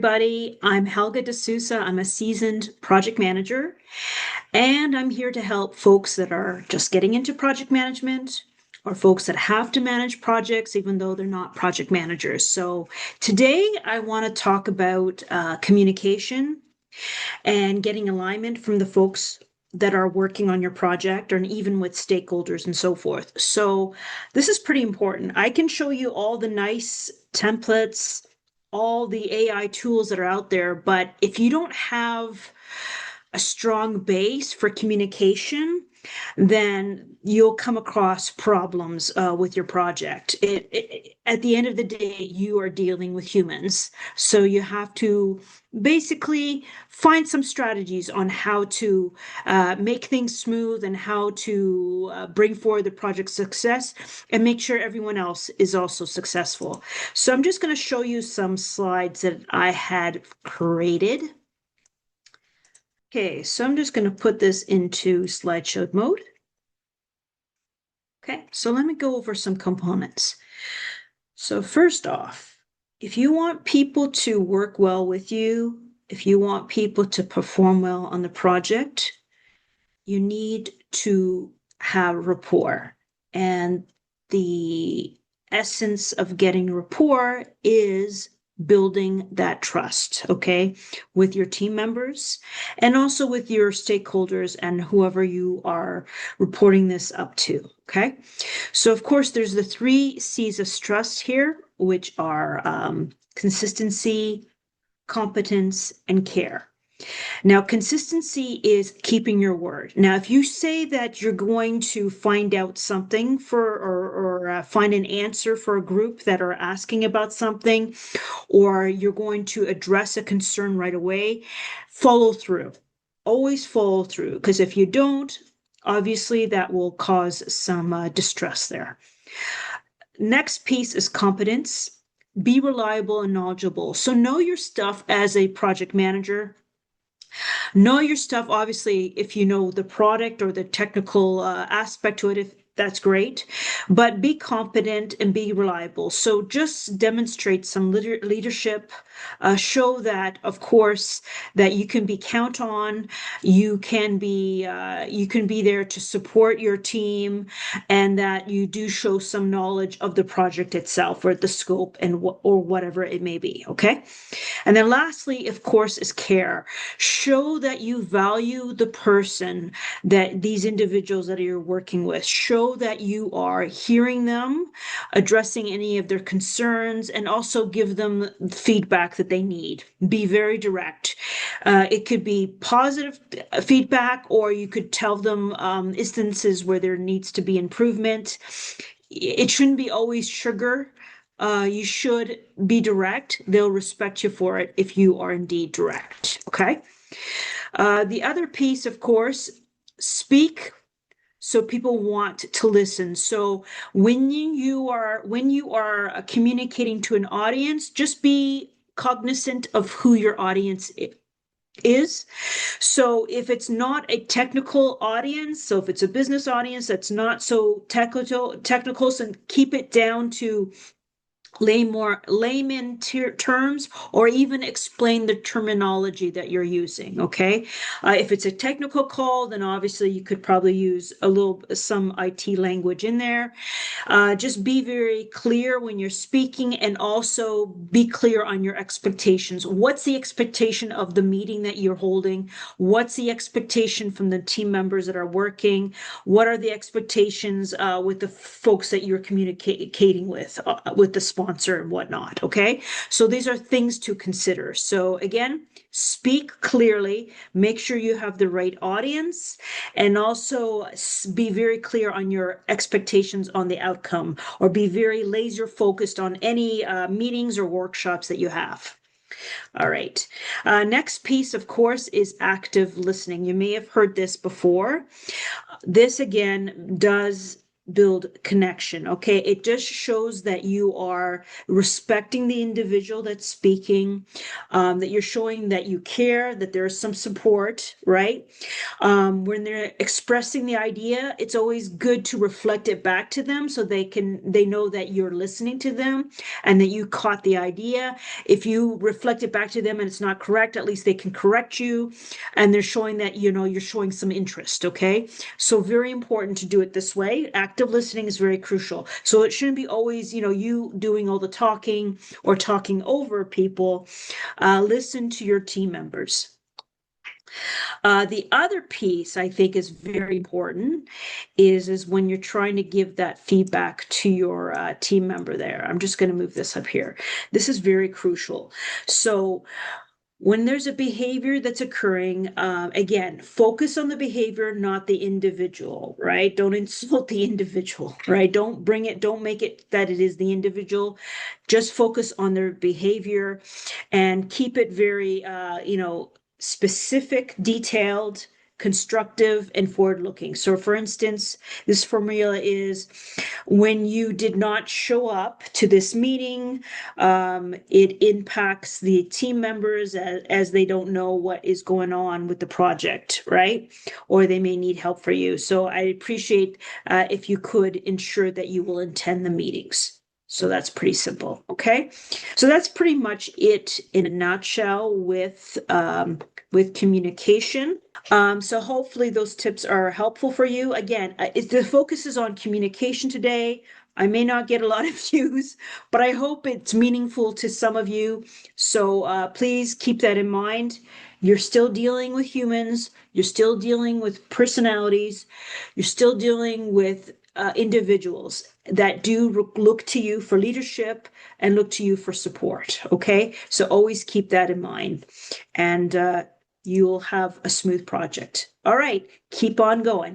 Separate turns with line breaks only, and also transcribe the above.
Everybody, I'm Helga D'Souza. I'm a seasoned project manager, and I'm here to help folks that are just getting into project management or folks that have to manage projects even though they're not project managers. So today I want to talk about communication and getting alignment from the folks that are working on your project and even with stakeholders and so forth. So this is pretty important. I can show you all the nice templates, all the AI tools that are out there, but if you don't have a strong base for communication, then you'll come across problems with your project. At the end of the day, you are dealing with humans. So you have to basically find some strategies on how to make things smooth and how to bring forward the project success and make sure everyone else is also successful. So I'm just going to show you some slides that I had created. Okay, so I'm just going to put this into slideshow mode. Okay, so let me go over some components. So first off, if you want people to work well with you, if you want people to perform well on the project, you need to have rapport. And the essence of getting rapport is building that trust, okay, with your team members and also with your stakeholders and whoever you are reporting this up to, okay? So, of course, there's the 3 C's of trust here, which are consistency, competence, and care. Now, consistency is keeping your word. Now, if you say that you're going to find out something or find an answer for a group that are asking about something, or you're going to address a concern right away, follow through. Always follow through, because if you don't, obviously that will cause some distress there. Next piece is competence. Be reliable and knowledgeable. So know your stuff as a project manager. Know your stuff, obviously, if you know the product or the technical aspect to it, if that's great, but be competent and be reliable. So just demonstrate some leadership, show that, of course, that you can be count on, you can be there to support your team, and that you do show some knowledge of the project itself or the scope and or whatever it may be. Okay. And then lastly, of course, is care. Show that you value the person, that these individuals that you're working with. Show that you are hearing them, addressing any of their concerns, and also give them feedback that they need. Be very direct. It could be positive feedback, or you could tell them instances where there needs to be improvement. It shouldn't be always sugar. You should be direct. They'll respect you for it if you are indeed direct. Okay. The other piece, of course, speak so people want to listen. So when you are communicating to an audience, just be cognizant of who your audience is. So if it's not a technical audience, so if it's a business audience that's not so technical, so keep it down to layman terms, or even explain the terminology that you're using. Okay. If it's a technical call, then obviously you could probably use some IT language in there. Just be very clear when you're speaking, and also be clear on your expectations. What's the expectation of the meeting that you're holding? What's the expectation from the team members that are working? What are the expectations with the folks that you're communicating with the sponsor and whatnot? Okay. So these are things to consider. So again, speak clearly, make sure you have the right audience, and also be very clear on your expectations on the outcome, or be very laser focused on any meetings or workshops that you have. All right. Next piece, of course, is active listening. You may have heard this before. This again does build connection. Okay. It just shows that you are respecting the individual that's speaking, that you're showing that you care, that there's some support, right? When they're expressing the idea, it's always good to reflect it back to them so they know that you're listening to them and that you caught the idea. If you reflect it back to them and it's not correct, at least they can correct you, and they're showing that, you're showing some interest. Okay. So very important to do it this way. Active listening is very crucial. So it shouldn't be always, you doing all the talking or talking over people. Listen to your team members. The other piece I think is very important is when you're trying to give that feedback to your team member there. I'm just going to move this up here. This is very crucial. So when there's a behavior that's occurring, again, focus on the behavior, not the individual, right? Don't insult the individual, right? Don't make it that it is the individual. Just focus on their behavior and keep it very, specific, detailed, constructive, and forward-looking. So for instance, this formula is when you did not show up to this meeting, it impacts the team members as they don't know what is going on with the project, right? Or they may need help for you. So I appreciate if you could ensure that you will attend the meetings. So that's pretty simple. Okay. So that's pretty much it in a nutshell with communication. So hopefully those tips are helpful for you. Again, the focus is on communication today. I may not get a lot of views, but I hope it's meaningful to some of you. So please keep that in mind. You're still dealing with humans. You're still dealing with personalities. You're still dealing with individuals that do look to you for leadership and look to you for support. Okay. So always keep that in mind, and you'll have a smooth project. All right. Keep on going.